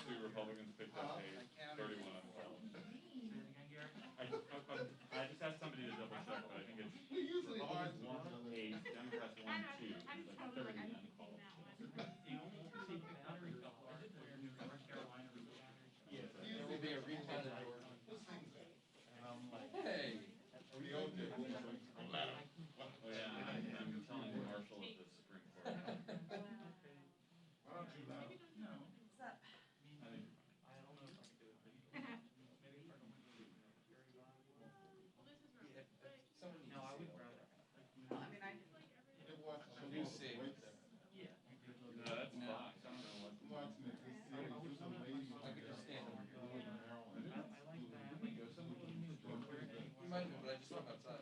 2 Republicans picked up a 31 on Trump. I just asked somebody to double check, but I think it's Republicans 1 8, Democrats 1 2. It's like 30 uncalled. Will be a recount of hey. Oh yeah, I'm telling Marshall at the Supreme Court. What's up? I think Well, I mean, I didn't. You see. no, that's Fox. I don't know what. I could just stand over here. You might have, but I just went outside.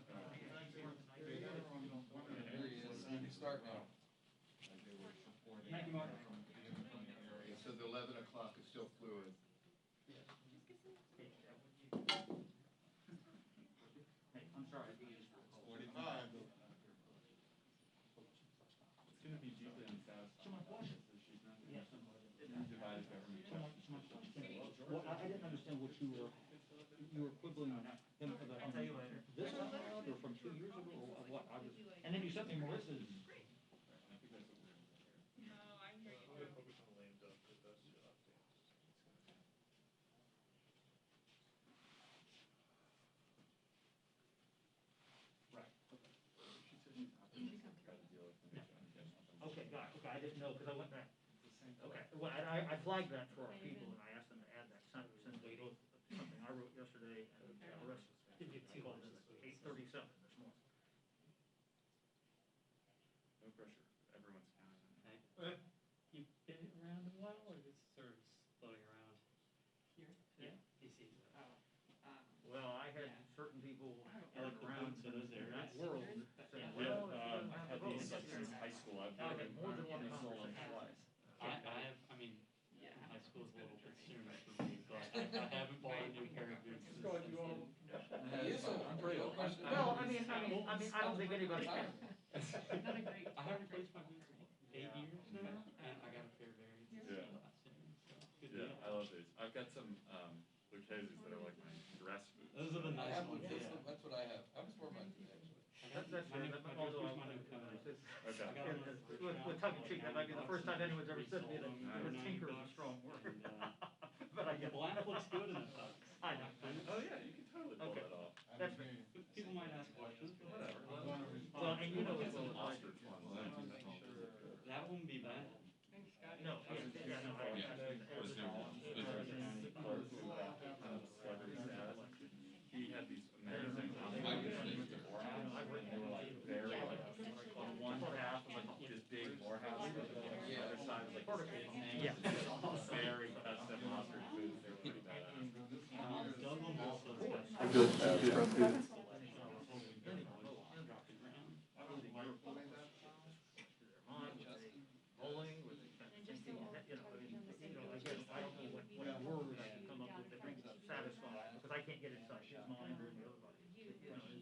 There he is. You can start now. Thank you, Mark. It says 11 o'clock, it's still fluid. Hey, I'm sorry. 45. It's going to be deeply unsatisfying. She's not divided government. Well, I didn't understand what you were quibbling on him for the. I'll tell you later. This time around, or from 2 years ago, or what? I was, and then you sent me Marissa's. Okay, got it. Okay, I didn't know because I went back. Okay, well, I flagged that for our people and I asked them to add that sentence since they both something I wrote yesterday and the rest did get called in at 8:37 this morning. No pressure. Everyone's counting. You've been around a while, or just sort of floating around? Here? Yeah, DC. Well, I had certain people I like the around boots of those in that areas. world saying, Yeah, well, I've had these since high school. I've I had more than one stolen conversation. twice. I mean, high school is a little bit sooner for me, but I haven't bought a new pair of boots since then. I'm pretty old. Well, I don't think anybody can. I haven't replaced my boots in 8 years now, and I got a pair very Yeah. soon, so good Yeah, deal. I love these. I've got some Lucchese's that are like my dress boots. Those are the I nice have ones. that's what I have. I just wore mine today, actually. That's My new although first one I coming. Okay. I got one of those first with tongue in cheek, that might be the first time anyone's ever said to me that $90. tinker is a strong word. And, But I the get black looks good in the tux. I know. Oh yeah, you can totally pull Okay. that off. That's People might ask questions, but Whatever. well, and you know It's it's an all like, ostrich one. that wouldn't be bad. no, yeah, no, I Was there one? Was there close to celebrity status? He had these amazing they were like very like on one half was like this big Morehouse, and the other side was like this kid's name. Yeah. Very custom ostrich boots. They were pretty badass. Dublin also has got Good. bowling, with again, I don't know what word I can come up with that makes it satisfying, because I can't get inside his mind or any other body,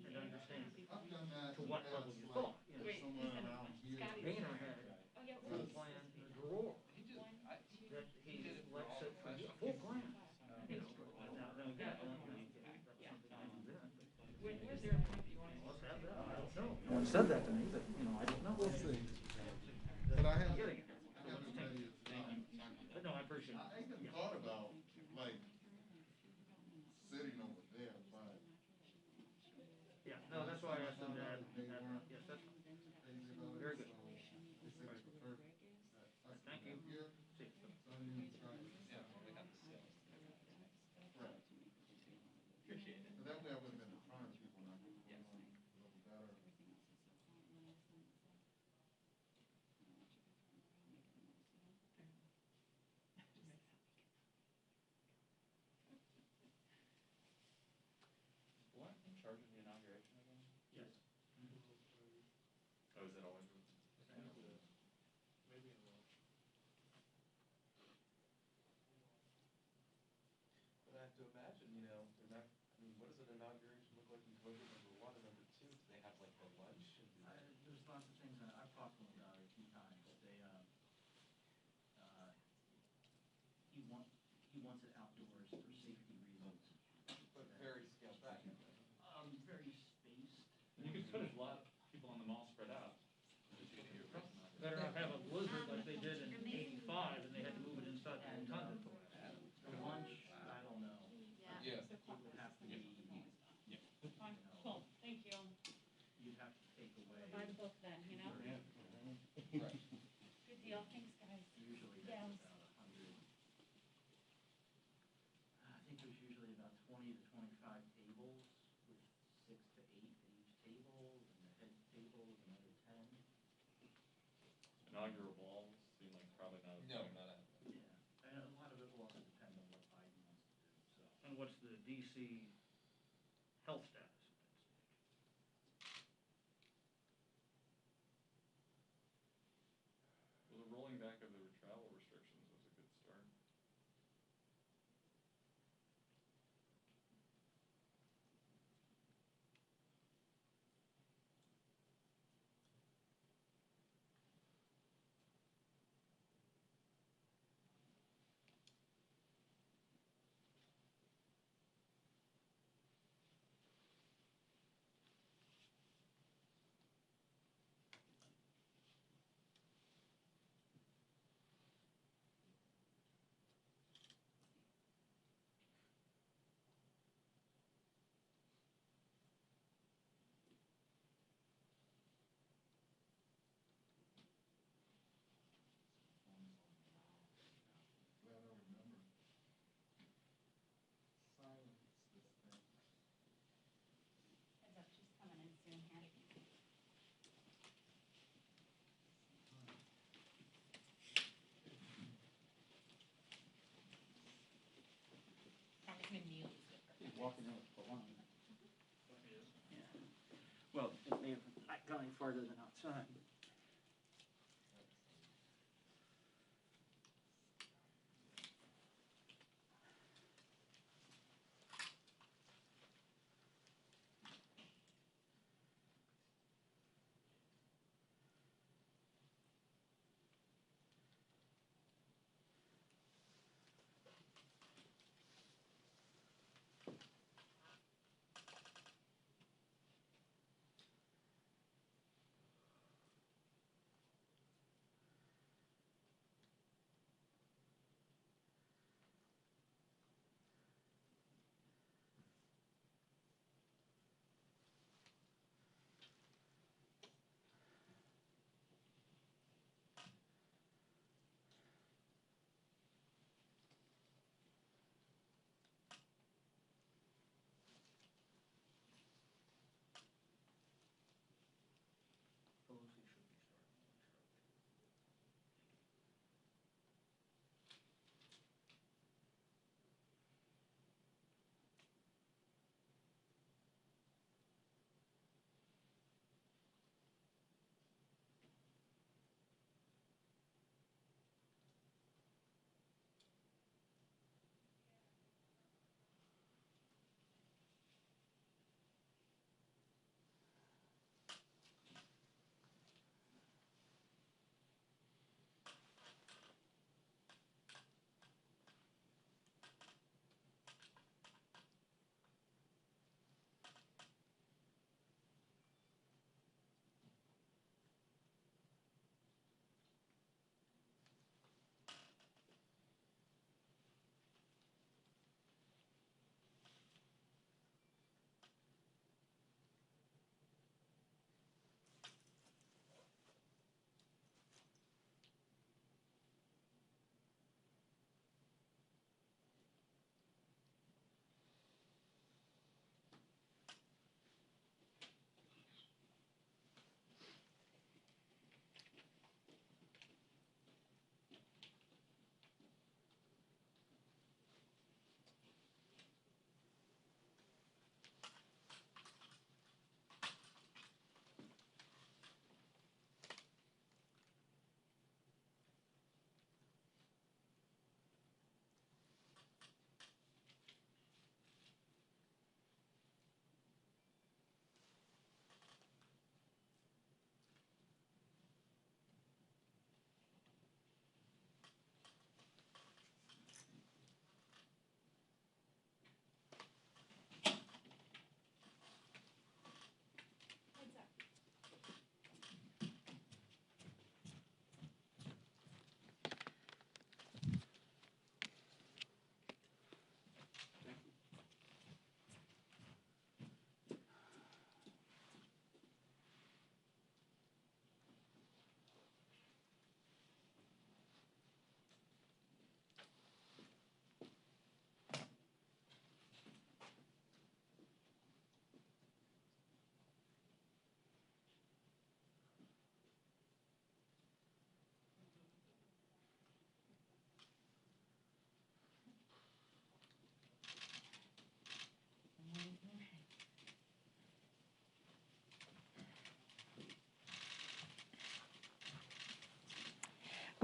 and understand to what level you thought, Somewhere around here. Boehner had a full plan in a drawer that he let sit for a full plan, now again, that's something I do then. Let's have that, I don't know. No one said that to me, but, I don't know. We'll see. But I have to Getting it. tell you, But no, I appreciate I it. even thought about, like, sitting over there, but. Yeah, no, that's why I asked them to add, yes, that's fine. Very good. Thank you. See you. Appreciate it. But that way I would have been in front of people now. Yes. A little better. What? In charge of the inauguration again? Yes. Oh, is that always? But I have to imagine, they're not, what does an inauguration look like in budget #1 and #2? Do they have like the lunch? There's lots of things that I've talked to them about it a few times. They, wants it outdoors for safety reasons. But very scaled back. Very spaced. You could put a lot of people on the mall spread out. Better not have a blizzard like they did in '85 and they had to move it inside the rotunda. For lunch, I don't know. Yeah. It would have to be, Fine, cool, thank you. you'd have to take away, Buy the book then, you know? Right. Good deal, thanks, guys. usually Yeah. that's about 100. I think there's usually about 20 to 25 tables with 6 to 8 at each table, and the head table is another 10. Inaugural balls seem like probably not. No, not at. Yeah, and a lot of it will also depend on what Biden wants to do, so. And what's the DC health status at that stage? Well, the rolling back of the travel restrictions was a good start. Glad I remember. Silence this thing. Heads up, she's coming in soon here. Congressman Neal is with her. Walking in with Bologna. Yeah. Well, it may have not gone any farther than outside.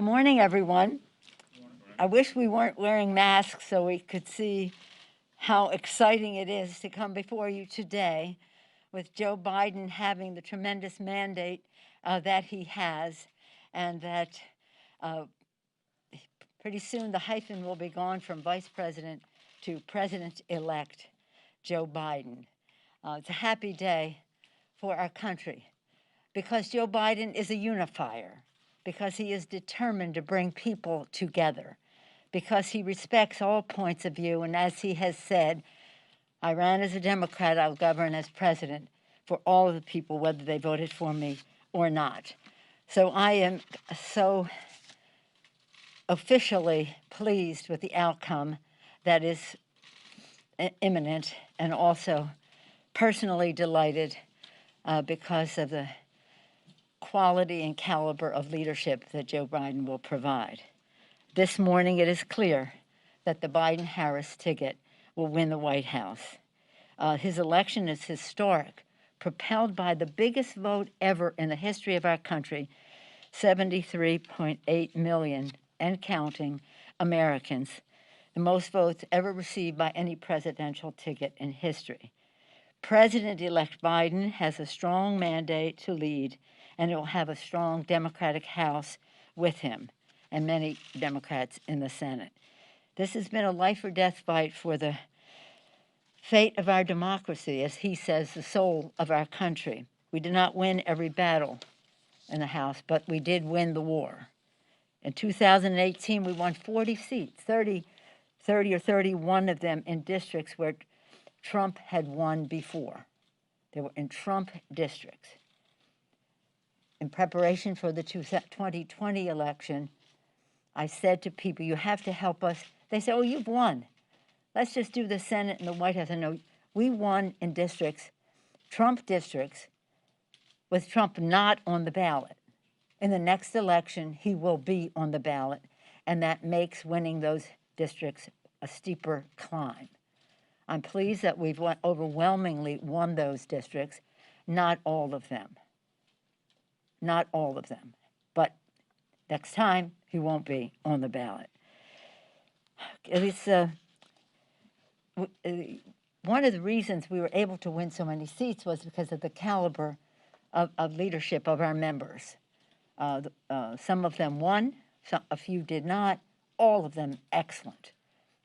Good morning, everyone. I wish we weren't wearing masks so we could see how exciting it is to come before you today with Joe Biden having the tremendous mandate that he has, and that pretty soon the hyphen will be gone from Vice President to President-elect Joe Biden. It's a happy day for our country because Joe Biden is a unifier, because he is determined to bring people together, because he respects all points of view, and as he has said, I ran as a Democrat, I'll govern as president for all of the people, whether they voted for me or not. So I am so officially pleased with the outcome that is imminent, and also personally delighted because of the quality and caliber of leadership that Joe Biden will provide. This morning it is clear that the Biden-Harris ticket will win the White House. His election is historic, propelled by the biggest vote ever in the history of our country, 73.8 million and counting Americans, the most votes ever received by any presidential ticket in history. President-elect Biden has a strong mandate to lead, and it will have a strong Democratic House with him and many Democrats in the Senate. This has been a life or death fight for the fate of our democracy, as he says, the soul of our country. We did not win every battle in the House, but we did win the war. In 2018, we won 40 seats, 30 or 31 of them in districts where Trump had won before. They were in Trump districts. In preparation for the 2020 election, I said to people, you have to help us. They said, oh, you've won. Let's just do the Senate and the White House. I know we won in districts, Trump districts, with Trump not on the ballot. In the next election, he will be on the ballot, and that makes winning those districts a steeper climb. I'm pleased that we've overwhelmingly won those districts, not all of them. Not all of them. But next time, he won't be on the ballot. It's one of the reasons we were able to win so many seats was because of the caliber of leadership of our members. Some of them won, a few did not, all of them excellent.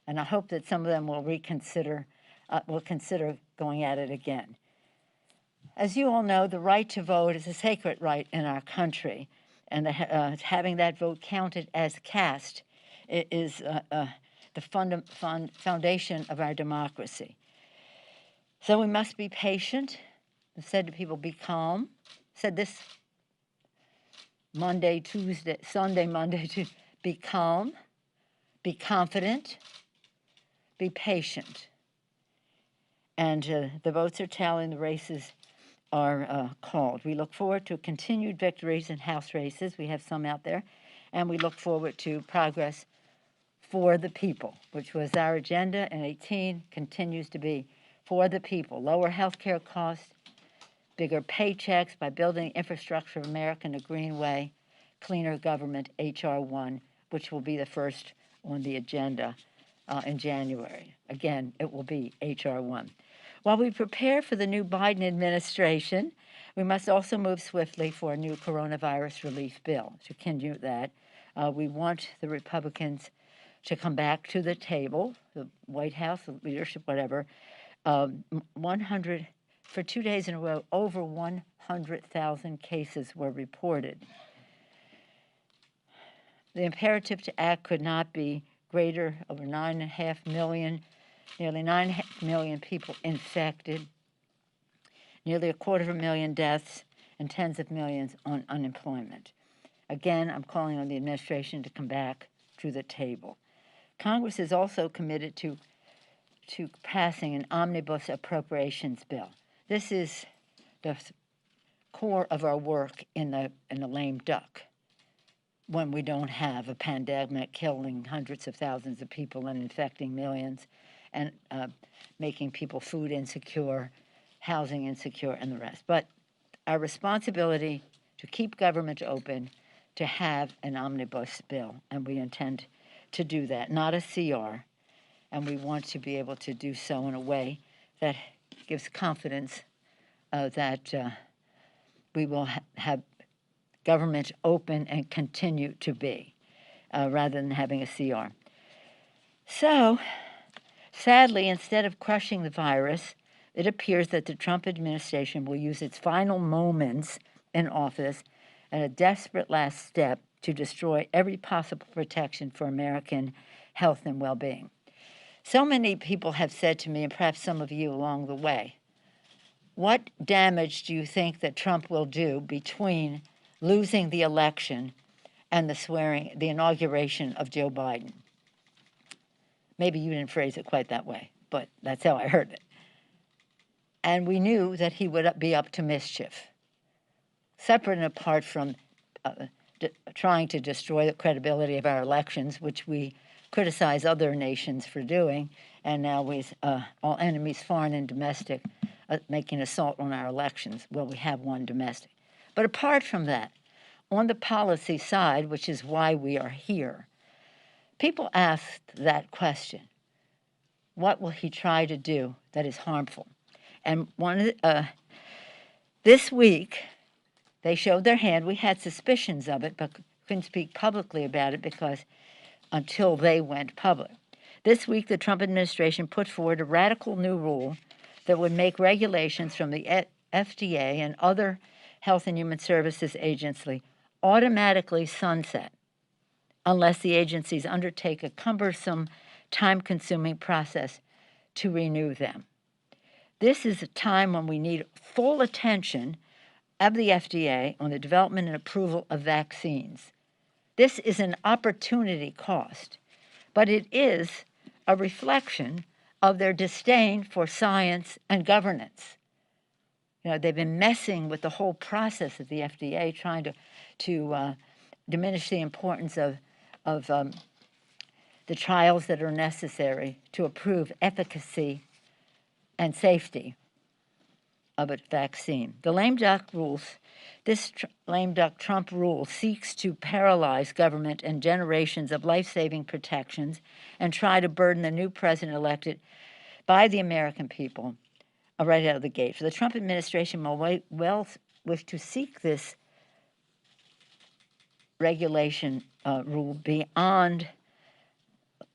And I hope that some of them will consider going at it again. As you all know, the right to vote is a sacred right in our country, and having that vote counted as cast is the foundation of our democracy. So we must be patient. I said to people, be calm. I said this Sunday, Monday, Tuesday, be calm, be confident, be patient. And the votes are tallying, the races are called. We look forward to continued victories in House races. We have some out there. And we look forward to progress for the people, which was our agenda in 18, continues to be for the people. Lower health care costs, bigger paychecks by building infrastructure of America in a green way, cleaner government, H.R. 1, which will be the first on the agenda in January. Again, it will be H.R. 1. While we prepare for the new Biden administration, we must also move swiftly for a new coronavirus relief bill. To continue that, we want the Republicans to come back to the table, the White House, the leadership, whatever. 100, for 2 days in a row, over 100,000 cases were reported. The imperative to act could not be greater, over 9.5 million, nearly 9.5 million people infected, nearly 250,000 deaths, and tens of millions on unemployment. Again, I'm calling on the administration to come back to the table. Congress is also committed to passing an omnibus appropriations bill. This is the core of our work in the lame duck, when we don't have a pandemic killing hundreds of thousands of people and infecting millions and making people food insecure, housing insecure, and the rest. But our responsibility to keep government open, to have an omnibus bill, and we intend to do that, not a CR, and we want to be able to do so in a way that gives confidence that we will have government open and continue to be, rather than having a CR. So, sadly, instead of crushing the virus, it appears that the Trump administration will use its final moments in office as a desperate last step to destroy every possible protection for American health and well-being. So many people have said to me, and perhaps some of you along the way, what damage do you think that Trump will do between losing the election and the inauguration of Joe Biden? Maybe you didn't phrase it quite that way, but that's how I heard it. And we knew that he would be up to mischief, separate and apart from trying to destroy the credibility of our elections, which we criticize other nations for doing, and now with all enemies, foreign and domestic, making assault on our elections. Well, we have one domestic. But apart from that, on the policy side, which is why we are here, people asked that question: what will he try to do that is harmful? And this week, they showed their hand. We had suspicions of it, but couldn't speak publicly about it because until they went public. This week, the Trump administration put forward a radical new rule that would make regulations from the FDA and other Health and Human Services agency automatically sunset unless the agencies undertake a cumbersome, time-consuming process to renew them. This is a time when we need full attention of the FDA on the development and approval of vaccines. This is an opportunity cost, but it is a reflection of their disdain for science and governance. You know, they've been messing with the whole process of the FDA, trying to diminish the importance of the trials that are necessary to approve efficacy and safety of a vaccine. The lame duck rules, this lame duck Trump rule seeks to paralyze government and generations of life-saving protections and try to burden the new president elected by the American people right out of the gate. So the Trump administration will well wish to seek this regulation rule beyond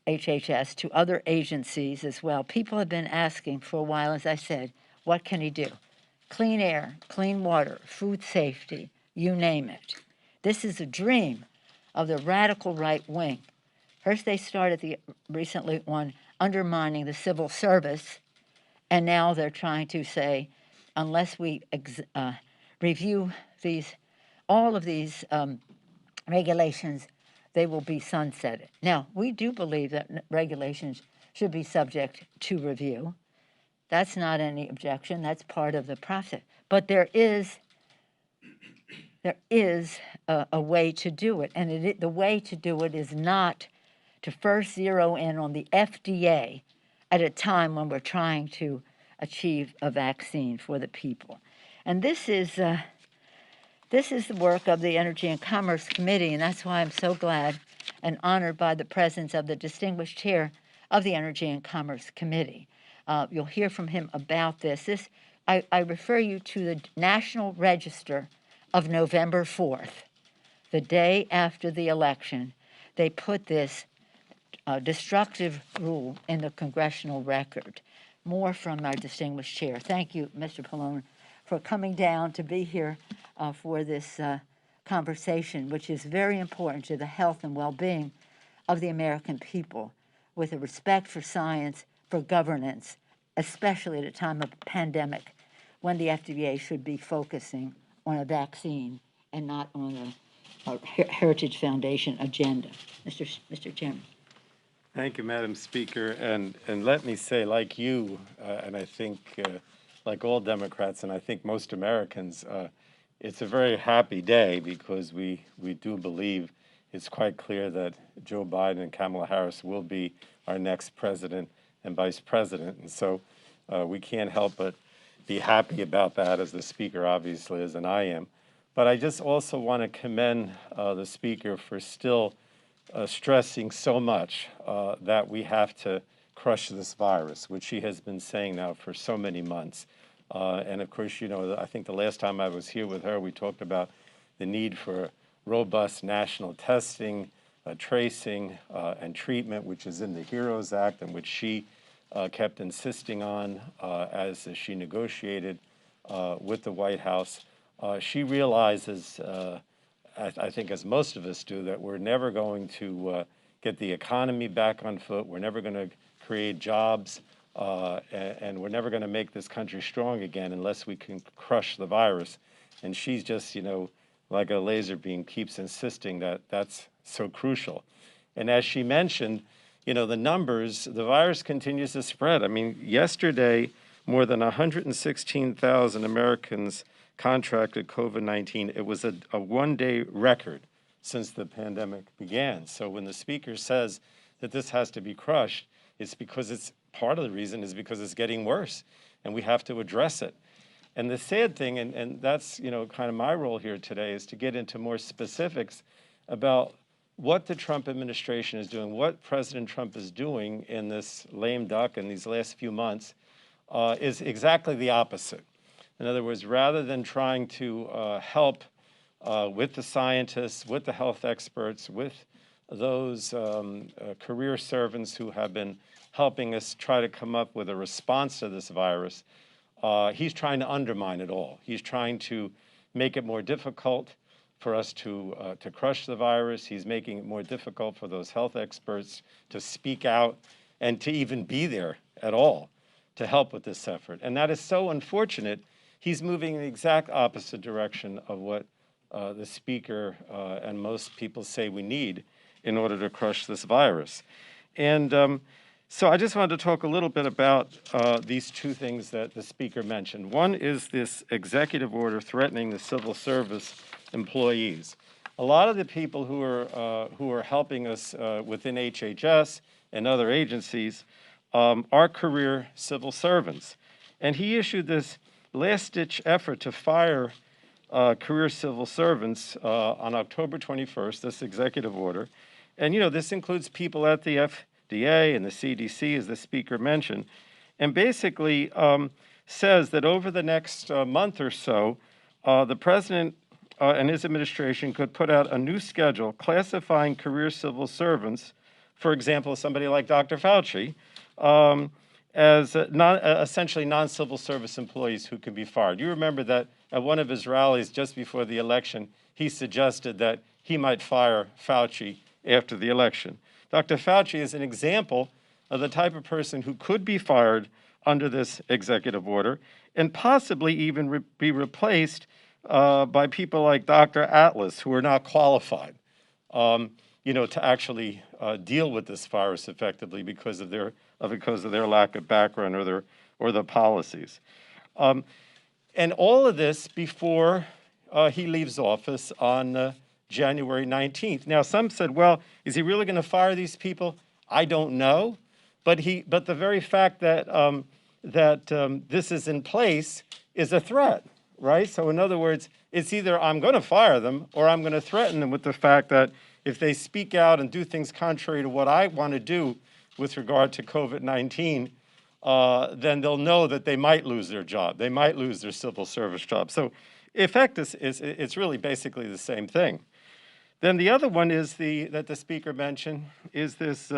HHS to other agencies as well. People have been asking for a while, as I said, what can he do? Clean air, clean water, food safety, you name it. This is a dream of the radical right wing. First they started recently on undermining the civil service, and now they're trying to say, unless we review all of these regulations, they will be sunsetted. Now, we do believe that regulations should be subject to review. That's not any objection. That's part of the process. But there is a way to do it, and the way to do it is not to first zero in on the FDA at a time when we're trying to achieve a vaccine for the people. And this is the work of the Energy and Commerce Committee, and that's why I'm so glad and honored by the presence of the distinguished chair of the Energy and Commerce Committee. You'll hear from him about this. I refer you to the National Register of November 4th, the day after the election. They put this destructive rule in the congressional record. More from our distinguished chair. Thank you, Mr. Pallone, for coming down to be here for this conversation, which is very important to the health and well-being of the American people, with a respect for science, for governance, especially at a time of pandemic, when the FDA should be focusing on a vaccine and not on a Heritage Foundation agenda. Mr. Chairman. Thank you, Madam Speaker. And let me say, like you, and I think like all Democrats, and I think most Americans, it's a very happy day because we do believe it's quite clear that Joe Biden and Kamala Harris will be our next president and vice president. And so we can't help but be happy about that, as the Speaker obviously is, and I am. But I just also want to commend the speaker for still stressing so much that we have to crush this virus, which she has been saying now for so many months. And of course, you know, I think the last time I was here with her, we talked about the need for robust national testing, tracing, and treatment, which is in the HEROES Act, and which she kept insisting on as she negotiated with the White House. She realizes, I think as most of us do, that we're never going to get the economy back on foot. We're never going to create jobs, and we're never going to make this country strong again unless we can crush the virus. And she's just, you know, like a laser beam, keeps insisting that that's so crucial. And as she mentioned, you know, the numbers, the virus continues to spread. I mean, yesterday, more than 116,000 Americans contracted COVID-19. It was a one-day record since the pandemic began. So when the speaker says that this has to be crushed, it's because it's, part of the reason is because it's getting worse, and we have to address it. And the sad thing, and that's, you know, kind of my role here today, is to get into more specifics about what the Trump administration is doing, what President Trump is doing in this lame duck in these last few months is exactly the opposite. In other words, rather than trying to help with the scientists, with the health experts, with those career servants who have been helping us try to come up with a response to this virus, he's trying to undermine it all. He's trying to make it more difficult for us to crush the virus. He's making it more difficult for those health experts to speak out and to even be there at all to help with this effort. And that is so unfortunate. He's moving in the exact opposite direction of what the speaker and most people say we need in order to crush this virus. And so I just wanted to talk a little bit about these two things that the speaker mentioned. One is this executive order threatening the civil service employees. A lot of the people who are helping us within HHS and other agencies are career civil servants. And he issued this last-ditch effort to fire career civil servants on October 21st, this executive order. And, you know, this includes people at the FDA and the CDC, as the speaker mentioned, and basically says that over the next month or so, the president and his administration could put out a new schedule classifying career civil servants, for example, somebody like Dr. Fauci, as essentially non-civil service employees who can be fired. You remember that at one of his rallies just before the election, he suggested that he might fire Fauci after the election. Dr. Fauci is an example of the type of person who could be fired under this executive order and possibly even be replaced by people like Dr. Atlas, who are not qualified, you know, to actually deal with this virus effectively because of their lack of background or the policies. And all of this before he leaves office on January 19th. Now, some said, well, is he really going to fire these people? I don't know. But the very fact that this is in place is a threat, right? So in other words, it's either I'm going to fire them or I'm going to threaten them with the fact that if they speak out and do things contrary to what I want to do with regard to COVID-19, then they'll know that they might lose their job. They might lose their civil service job. So in effect, it's really basically the same thing. Then the other one is that the speaker mentioned is this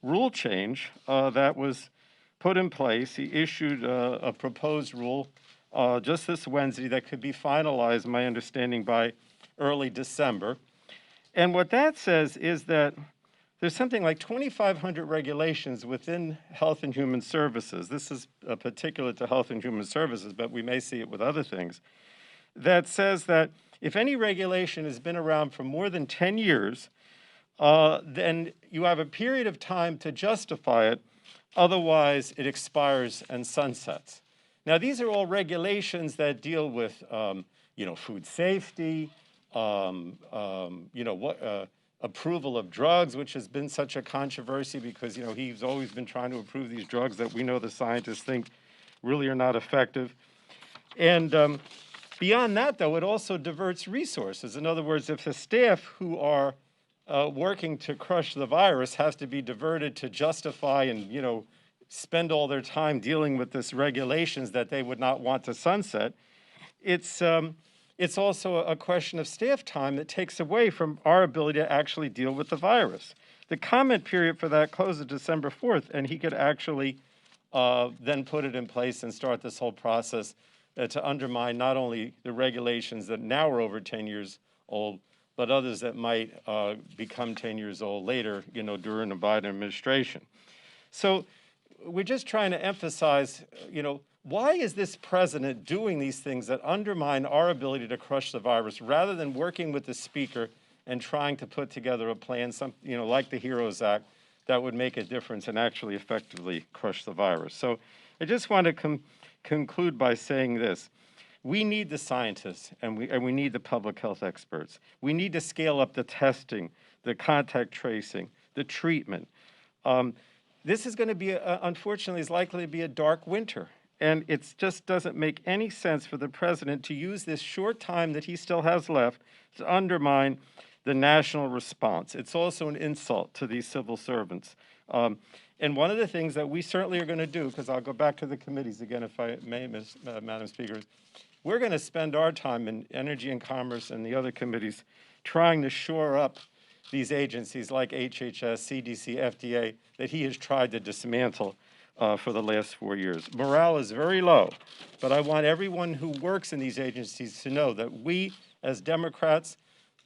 rule change that was put in place. He issued a proposed rule just this Wednesday that could be finalized, my understanding, by early December. And what that says is that there's something like 2,500 regulations within Health and Human Services. This is particular to Health and Human Services, but we may see it with other things. That says that if any regulation has been around for more than 10 years, then you have a period of time to justify it. Otherwise, it expires and sunsets. Now, these are all regulations that deal with, you know, food safety, you know, approval of drugs, which has been such a controversy because, you know, he's always been trying to approve these drugs that we know the scientists think really are not effective. And Beyond that, though, it also diverts resources. In other words, if the staff who are working to crush the virus has to be diverted to justify and, spend all their time dealing with this regulations that they would not want to sunset, it's also a question of staff time that takes away from our ability to actually deal with the virus. The comment period for that closes December 4th, and he could actually then put it in place and start this whole process to undermine not only the regulations that now are over 10 years old, but others that might become 10 years old later, during the Biden administration. So we're just trying to emphasize, why is this president doing these things that undermine our ability to crush the virus rather than working with the speaker and trying to put together a plan, like the HEROES Act, that would make a difference and actually effectively crush the virus. So I just want to conclude by saying this. We need the scientists and we need the public health experts. We need to scale up the testing, the contact tracing, the treatment. This is going to be, unfortunately, is likely to be a dark winter. And it just doesn't make any sense for the president to use this short time that he still has left to undermine the national response. It's also an insult to these civil servants. And one of the things that we certainly are going to do, because I'll go back to the committees again if I may, Madam Speaker, we're going to spend our time in Energy and Commerce and the other committees trying to shore up these agencies like HHS, CDC, FDA, that he has tried to dismantle for the last 4 years. Morale is very low, but I want everyone who works in these agencies to know that we, as Democrats,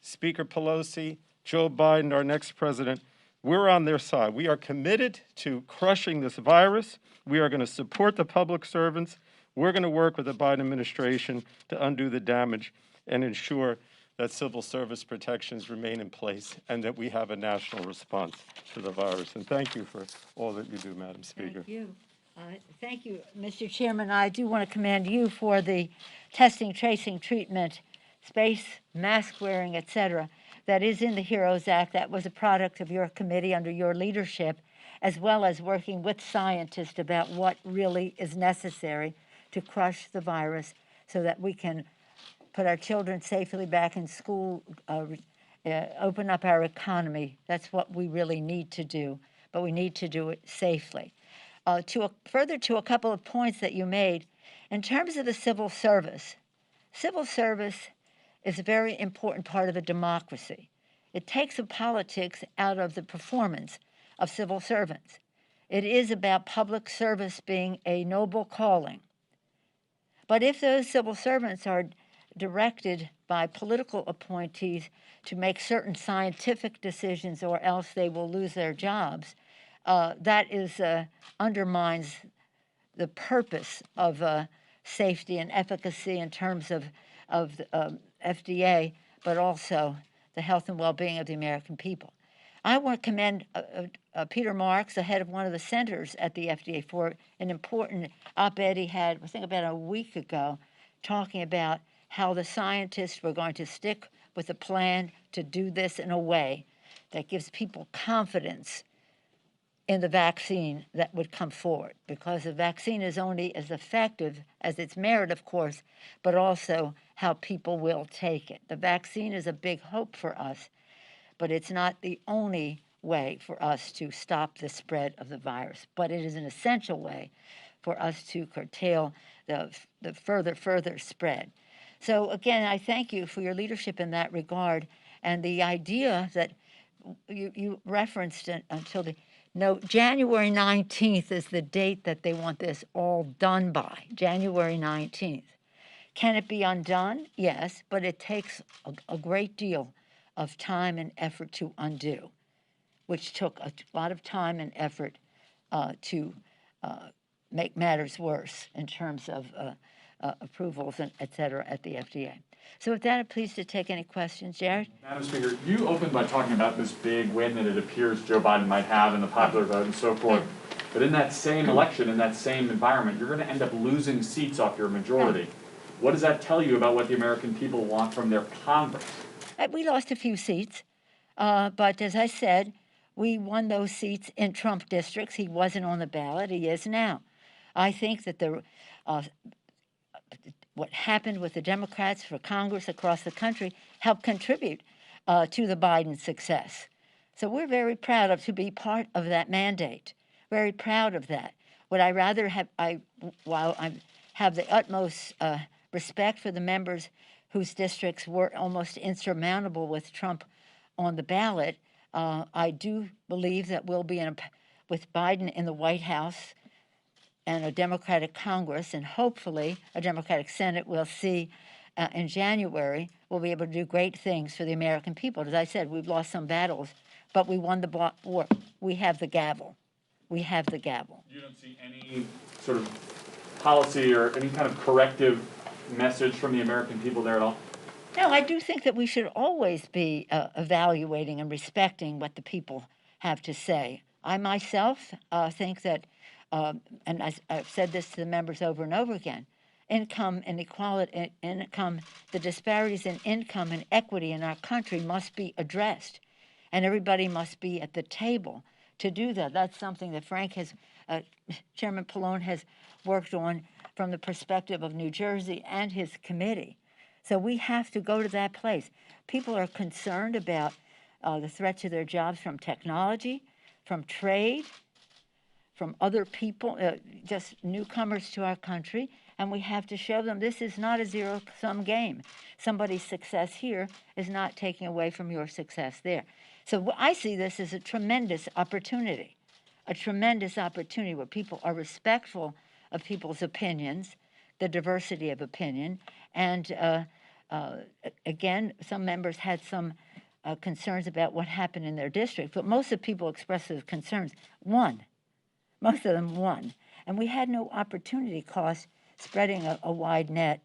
Speaker Pelosi, Joe Biden, our next president, we're on their side. We are committed to crushing this virus. We are going to support the public servants. We're going to work with the Biden administration to undo the damage and ensure that civil service protections remain in place and that we have a national response to the virus. And thank you for all that you do, Madam Speaker. Thank you. Thank you, Mr. Chairman. I do want to commend you for the testing, tracing, treatment, space, mask wearing, et cetera, that is in the HEROES Act. That was a product of your committee under your leadership, as well as working with scientists about what really is necessary to crush the virus so that we can put our children safely back in school, open up our economy. That's what we really need to do, but we need to do it safely. Further to a couple of points that you made, in terms of the civil service is a very important part of a democracy. It takes the politics out of the performance of civil servants. It is about public service being a noble calling. But if those civil servants are directed by political appointees to make certain scientific decisions or else they will lose their jobs, that undermines the purpose of safety and efficacy in terms of FDA, but also the health and well-being of the American people. I want to commend Peter Marks, the head of one of the centers at the FDA, for an important op-ed he had, I think about a week ago, talking about how the scientists were going to stick with a plan to do this in a way that gives people confidence in the vaccine that would come forward, because the vaccine is only as effective as its merit, of course, but also how people will take it. The vaccine is a big hope for us, but it's not the only way for us to stop the spread of the virus, but it is an essential way for us to curtail the further spread. So again, I thank you for your leadership in that regard, and the idea that you referenced until January 19th is the date that they want this all done by, January 19th. Can it be undone? Yes, but it takes a great deal of time and effort to undo, which took a lot of time and effort to make matters worse in terms of approvals and et cetera at the FDA. So with that, I'm pleased to take any questions. Jared? Madam Speaker, you opened by talking about this big win that it appears Joe Biden might have in the popular vote and so forth. But in that same election, in that same environment, you're going to end up losing seats off your majority. What does that tell you about what the American people want from their Congress? We lost a few seats, but as I said, we won those seats in Trump districts. He wasn't on the ballot. He is now. I think that what happened with the Democrats for Congress across the country helped contribute to the Biden success. So we're very proud to be part of that mandate. Very proud of that. Would I rather have, while I have the utmost respect for the members whose districts were almost insurmountable with Trump on the ballot, I do believe that we'll be with Biden in the White House and a Democratic Congress, and hopefully a Democratic Senate, we'll see in January, we'll be able to do great things for the American people. As I said, we've lost some battles, but we won the war. We have the gavel. We have the gavel. You don't see any sort of policy or any kind of corrective message from the American people there at all? No, I do think that we should always be evaluating and respecting what the people have to say. I myself think that, and I've said this to the members over and over again, income inequality, the disparities in income and equity in our country must be addressed, and everybody must be at the table to do that. That's something that Chairman Pallone has worked on from the perspective of New Jersey and his committee. So we have to go to that place. People are concerned about the threat to their jobs from technology, from trade, from other people, just newcomers to our country, and we have to show them this is not a zero-sum game. Somebody's success here is not taking away from your success there. So I see this as a tremendous opportunity where people are respectful of people's opinions, the diversity of opinion, and again, some members had some concerns about what happened in their district, but most of the people expressed those concerns won. Most of them won. And we had no opportunity cost spreading a wide net.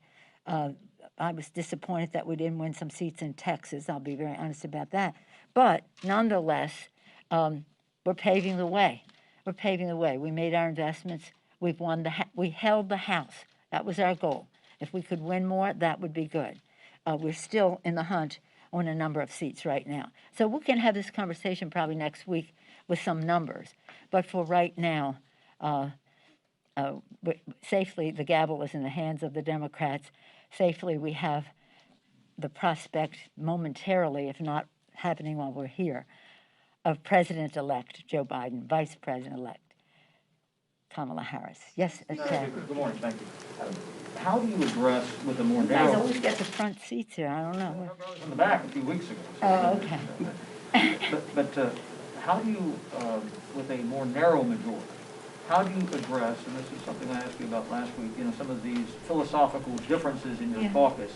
I was disappointed that we didn't win some seats in Texas. I'll be very honest about that. But nonetheless, we're paving the way. We're paving the way. We made our investments. We've won we held the House. That was our goal. If we could win more, that would be good. We're still in the hunt on a number of seats right now. So we can have this conversation probably next week with some numbers. But for right now, safely, the gavel is in the hands of the Democrats. Safely, we have the prospect momentarily, if not happening while we're here, of President-elect Joe Biden, Vice President-elect Kamala Harris. Yes, Chad. Good morning, thank you. How do you address with a more You guys narrow... always get the front seats here, I don't know. I was in the back a few weeks ago. Oh, okay. But how do you, with a more narrow majority, how do you address, and this is something I asked you about last week, some of these philosophical differences in your caucus,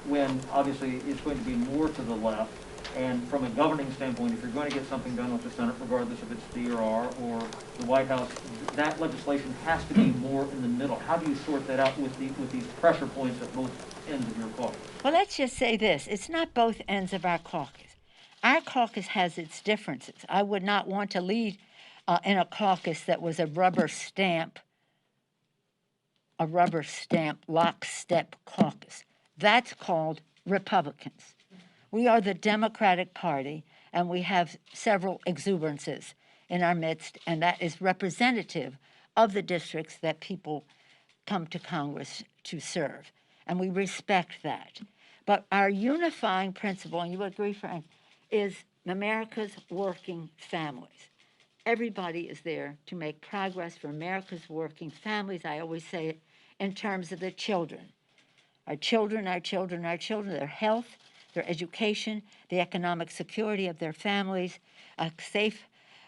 when obviously it's going to be more to the left, and from a governing standpoint, if you're going to get something done with the Senate, regardless if it's DRR or the White House, that legislation has to be more in the middle. How do you sort that out with these pressure points at both ends of your caucus? Well, let's just say this. It's not both ends of our caucus. Our caucus has its differences. I would not want to lead in a caucus that was a rubber stamp lockstep caucus. That's called Republicans. We are the Democratic Party, and we have several exuberances in our midst, and that is representative of the districts that people come to Congress to serve, and we respect that. But our unifying principle, and you agree, Frank, is America's working families. Everybody is there to make progress for America's working families. I always say it in terms of the children. Our children, our children, our children, their health, their education, the economic security of their families, a safe,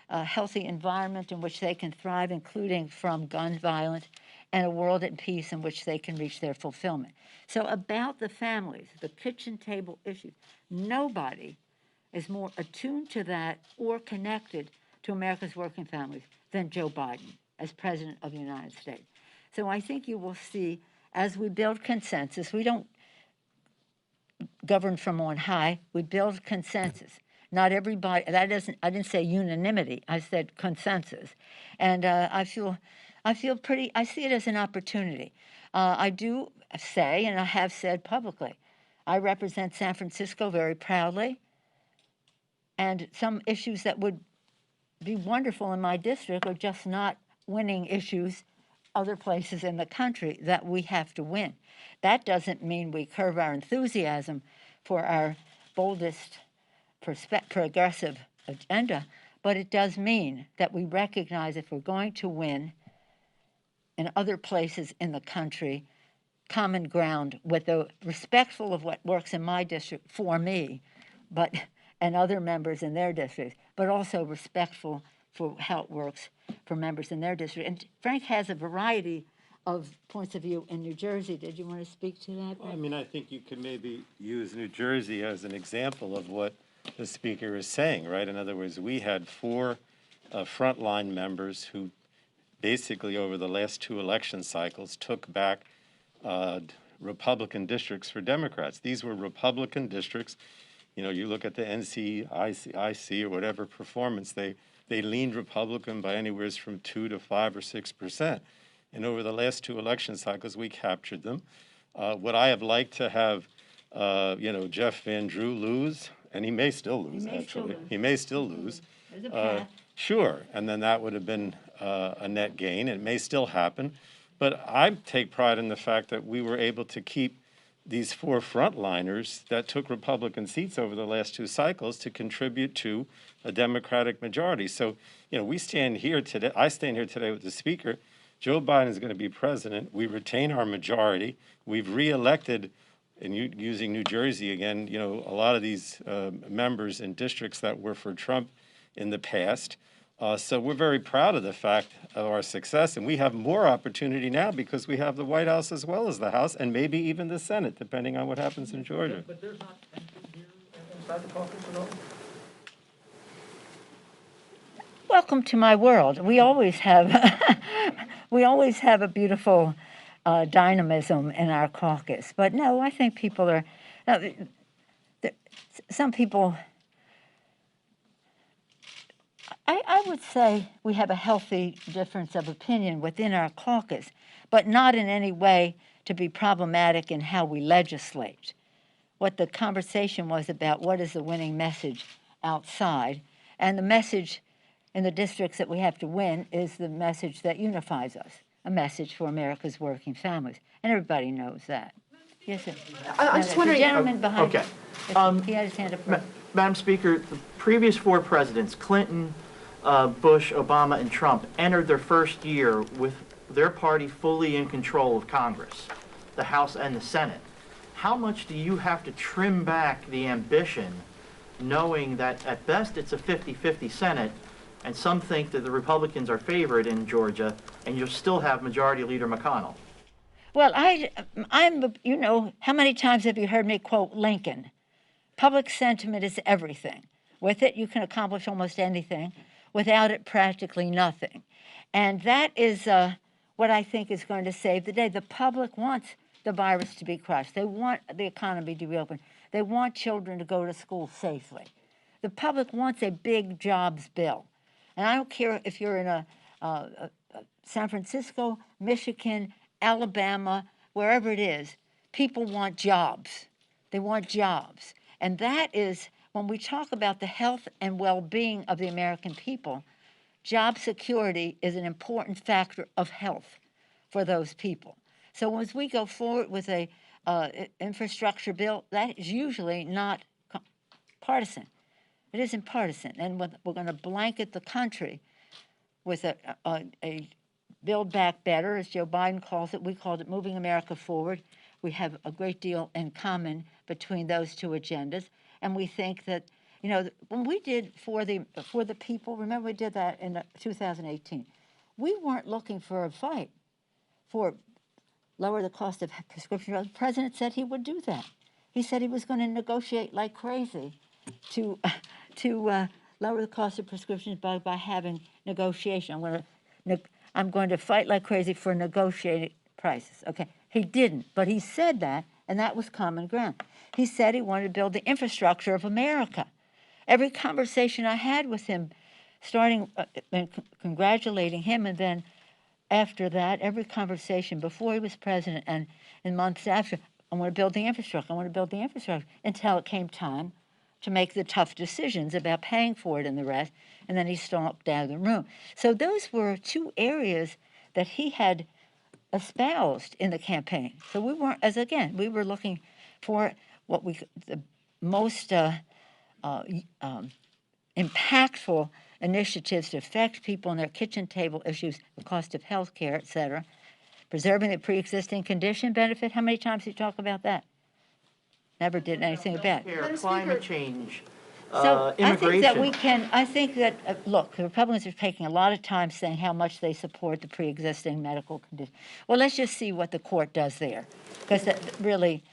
healthy environment in which they can thrive, including from gun violence, and a world at peace in which they can reach their fulfillment. So about the families, the kitchen table issue, nobody is more attuned to that or connected to America's working families than Joe Biden as President of the United States. So I think you will see, as we build consensus, we don't govern from on high, we build consensus. Not everybody, I didn't say unanimity, I said consensus. And I see it as an opportunity. I do say, and I have said publicly, I represent San Francisco very proudly, and some issues that would be wonderful in my district are just not winning issues other places in the country that we have to win. That doesn't mean we curb our enthusiasm for our boldest progressive agenda, but it does mean that we recognize if we're going to win in other places in the country, common ground with the respectful of what works in my district for me, but and other members in their districts, but also respectful for how it works for members in their district. And Frank has a variety of points of view in New Jersey. Did you want to speak to that? Well, I mean, I think you could maybe use New Jersey as an example of what the speaker is saying, right? In other words, we had 4 frontline members who basically over the last 2 election cycles took back Republican districts for Democrats. These were Republican districts. You know, you look at the NCIC or whatever performance, they leaned Republican by anywhere from 2 to 5 or 6%. And over the last 2 election cycles, we captured them. Would I have liked to have, Jeff Van Drew lose? And he may still lose, actually. He may still lose. There's a path. Sure, and then that would have been a net gain. It may still happen. But I take pride in the fact that we were able to keep these 4 frontliners that took Republican seats over the last 2 cycles to contribute to a Democratic majority. So, we stand here today, I stand here today with the Speaker. Joe Biden is going to be president. We retain our majority. We've reelected, and using New Jersey again, a lot of these members in districts that were for Trump in the past. So we're very proud of the fact of our success, and we have more opportunity now because we have the White House as well as the House, and maybe even the Senate, depending on what happens in Georgia. But there's not anything here inside the caucus at all? Welcome to my world. We always have, a beautiful dynamism in our caucus. But no, I think people are. Some people. I would say we have a healthy difference of opinion within our caucus, but not in any way to be problematic in how we legislate. What the conversation was about, what is the winning message outside, and the message in the districts that we have to win is the message that unifies us, a message for America's working families, and everybody knows that. Yes, sir. I'm just wondering. The gentleman behind Okay. he had his hand up. Madam Speaker, the previous 4 presidents, Clinton, Bush, Obama, and Trump, entered their first year with their party fully in control of Congress, the House and the Senate. How much do you have to trim back the ambition, knowing that at best it's a 50-50 Senate, and some think that the Republicans are favored in Georgia, and you'll still have Majority Leader McConnell? Well, how many times have you heard me quote Lincoln? Public sentiment is everything. With it, you can accomplish almost anything. Without it, practically nothing. And that is what I think is going to save the day. The public wants the virus to be crushed. They want the economy to be open. They want children to go to school safely. The public wants a big jobs bill. And I don't care if you're in a San Francisco, Michigan, Alabama, wherever it is, people want jobs. They want jobs. And that is, when we talk about the health and well-being of the American people, job security is an important factor of health for those people. So as we go forward with a infrastructure bill, that is usually not partisan. It isn't partisan. And we're going to blanket the country with a Build Back Better, as Joe Biden calls it. We called it Moving America Forward. We have a great deal in common between those 2 agendas. And we think that, when we did for the people, remember we did that in 2018, we weren't looking for a fight for lower the cost of prescription drugs. The president said he would do that. He said he was going to negotiate like crazy to lower the cost of prescriptions by having negotiation. I'm going to fight like crazy for negotiated prices. Okay, he didn't, but he said that, and that was common ground. He said he wanted to build the infrastructure of America. Every conversation I had with him, starting and congratulating him, and then after that, every conversation before he was president and in months after, I want to build the infrastructure, I want to build the infrastructure, until it came time to make the tough decisions about paying for it and the rest, and then he stalked out of the room. So those were 2 areas that he had espoused in the campaign. So we weren't, as again, we were looking for what the most impactful initiatives to affect people in their kitchen table issues, the cost of health care, et cetera. Preserving the pre-existing condition benefit. How many times did you talk about that? Never did anything about it. Healthcare, climate change, So immigration. I think that, look, the Republicans are taking a lot of time saying how much they support the pre-existing medical condition. Well, let's just see what the court does there, because that really,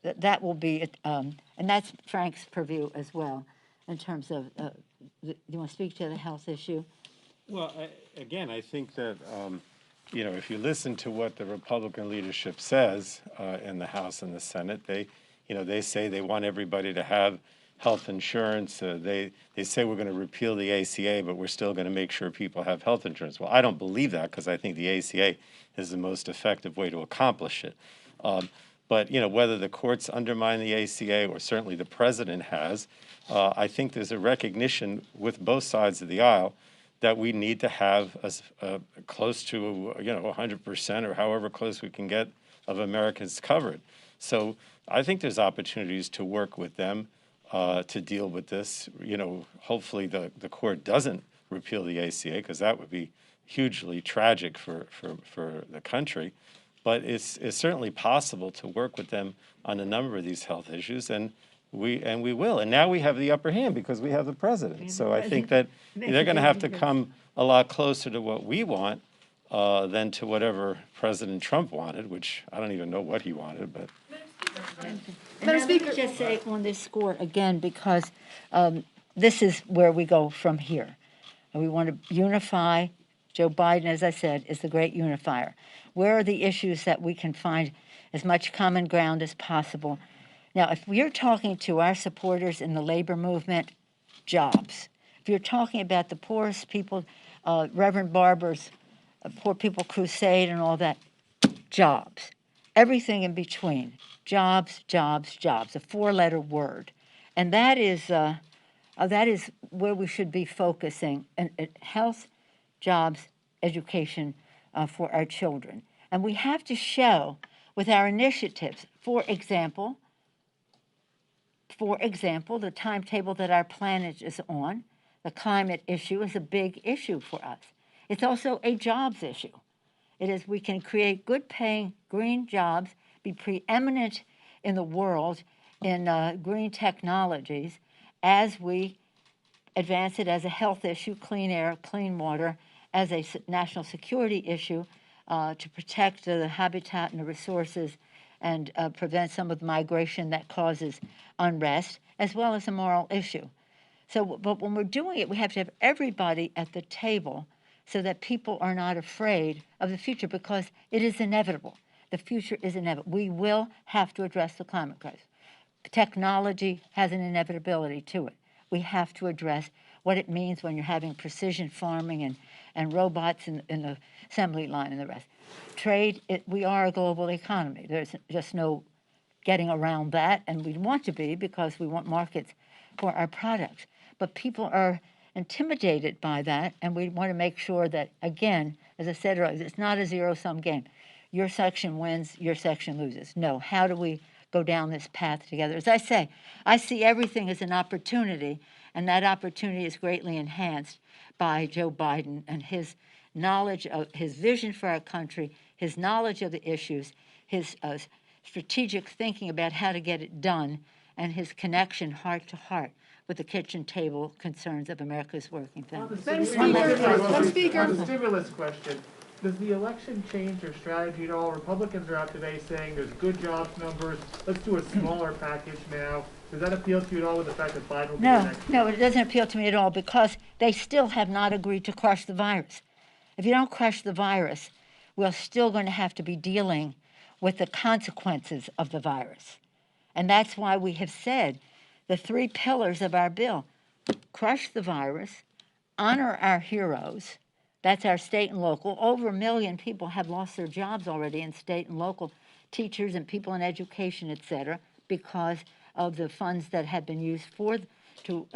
that will be, and that's Frank's purview as well, in terms of, do you want to speak to the health issue? Well, again, I think that, if you listen to what the Republican leadership says in the House and the Senate, they say they want everybody to have health insurance. They say we're going to repeal the ACA, but we're still going to make sure people have health insurance. Well, I don't believe that, because I think the ACA is the most effective way to accomplish it. But whether the courts undermine the ACA, or certainly the president has, I think there's a recognition with both sides of the aisle that we need to have a close to 100%, or however close we can get, of Americans covered. So I think there's opportunities to work with them to deal with this. Hopefully the court doesn't repeal the ACA, because that would be hugely tragic for the country. But it's certainly possible to work with them on a number of these health issues, and we will. And now we have the upper hand because we have the president. So I think that they're going to have to come a lot closer to what we want than to whatever President Trump wanted, which I don't even know what he wanted. But Let me just say on this score again, because this is where we go from here. And we want to unify. Joe Biden, as I said, is the great unifier. Where are the issues that we can find as much common ground as possible? Now, if we're talking to our supporters in the labor movement, jobs. If you're talking about the poorest people, Reverend Barber's Poor People Crusade and all that, jobs. Everything in between, jobs, jobs, jobs, a four-letter word. And that is where we should be focusing, and health, jobs, education for our children. And we have to show with our initiatives, for example, the timetable that our planet is on, the climate issue is a big issue for us. It's also a jobs issue. It is, we can create good-paying green jobs, be preeminent in the world in green technologies as we advance it as a health issue, clean air, clean water, as a national security issue to protect the habitat and the resources and prevent some of the migration that causes unrest, as well as a moral issue. So, but when we're doing it, we have to have everybody at the table so that people are not afraid of the future, because it is inevitable. The future is inevitable. We will have to address the climate crisis. Technology has an inevitability to it. We have to address what it means when you're having precision farming and robots in the assembly line and the rest. Trade, we are a global economy. There's just no getting around that, and we want to be, because we want markets for our products. But people are intimidated by that, and we want to make sure that, again, as I said earlier, it's not a zero-sum game. Your section wins, your section loses. No, how do we go down this path together? As I say, I see everything as an opportunity, and that opportunity is greatly enhanced by Joe Biden and his knowledge of his vision for our country, his knowledge of the issues, his strategic thinking about how to get it done, and his connection heart to heart with the kitchen table concerns of America's working families. Speaker. On the stimulus question, does the election change your strategy at all? Republicans are out today saying there's good jobs numbers. Let's do a smaller package now. Does that appeal to you at all with the fact that Biden will be the next? No, it doesn't appeal to me at all, because they still have not agreed to crush the virus. If you don't crush the virus, we're still going to have to be dealing with the consequences of the virus. And that's why we have said the three pillars of our bill: crush the virus, honor our heroes, that's our state and local. Over 1 million people have lost their jobs already in state and local, teachers and people in education, et cetera, because of the funds that have been used to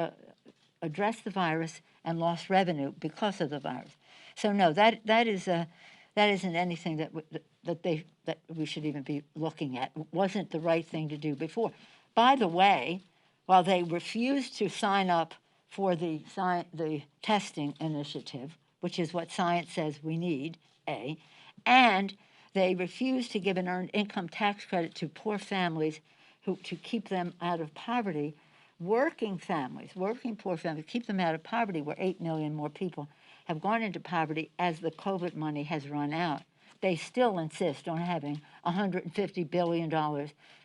address the virus and lost revenue because of the virus. So no, that is that isn't anything that that we should even be looking at. It wasn't the right thing to do before. By the way, while they refused to sign up for the testing initiative, which is what science says we need, and they refused to give an earned income tax credit to poor families to keep them out of poverty, working poor families, keep them out of poverty, where 8 million more people have gone into poverty as the COVID money has run out. They still insist on having $150 billion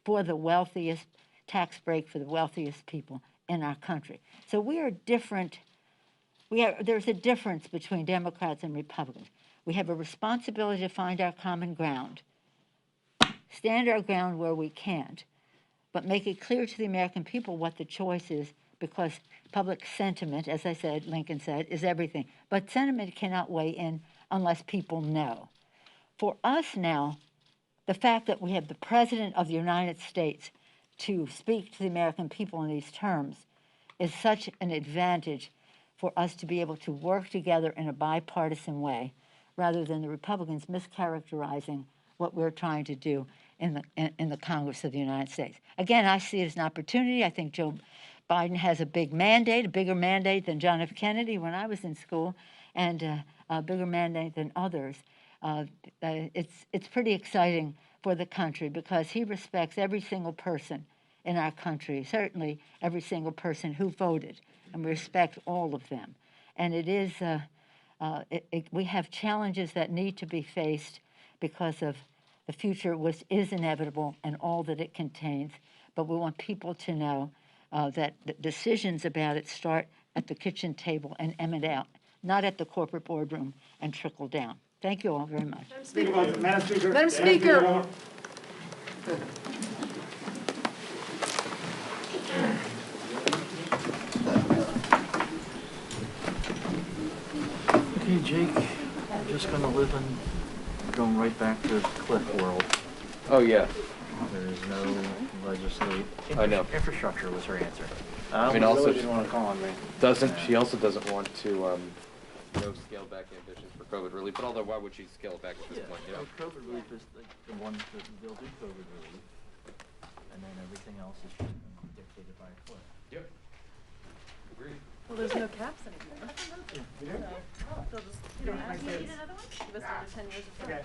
for the wealthiest, tax break for the wealthiest people in our country. So we are different. There's a difference between Democrats and Republicans. We have a responsibility to find our common ground, stand our ground where we can't, but make it clear to the American people what the choice is, because public sentiment, as I said, Lincoln said, is everything. But sentiment cannot weigh in unless people know. For us now, the fact that we have the President of the United States to speak to the American people in these terms is such an advantage for us to be able to work together in a bipartisan way, rather than the Republicans mischaracterizing what we're trying to do in the Congress of the United States. Again, I see it as an opportunity. I think Joe Biden has a big mandate, a bigger mandate than John F. Kennedy when I was in school, and a bigger mandate than others. It's pretty exciting for the country because he respects every single person in our country, certainly every single person who voted, and we respect all of them. And it is, we have challenges that need to be faced because of the future is inevitable and all that it contains, but we want people to know that the decisions about it start at the kitchen table and emanate out, not at the corporate boardroom and trickle down. Thank you all very much. Madam Speaker. Madam Speaker. Okay, Jake, I'm just gonna going right back to Cliff world. Oh, yeah. There is no legislate. I know. Infrastructure was her answer. I mean, also, didn't want to call on me. she also doesn't want to, no scale back ambitions for COVID relief, but although why would she scale it back at this point, you know? COVID relief is the ones that they'll do COVID relief, and then everything else is dictated by a Cliff. Yep. Agreed. Well, there's no caps anymore. So they'll just, you know, as you need another one, give us another 10 years of. Okay.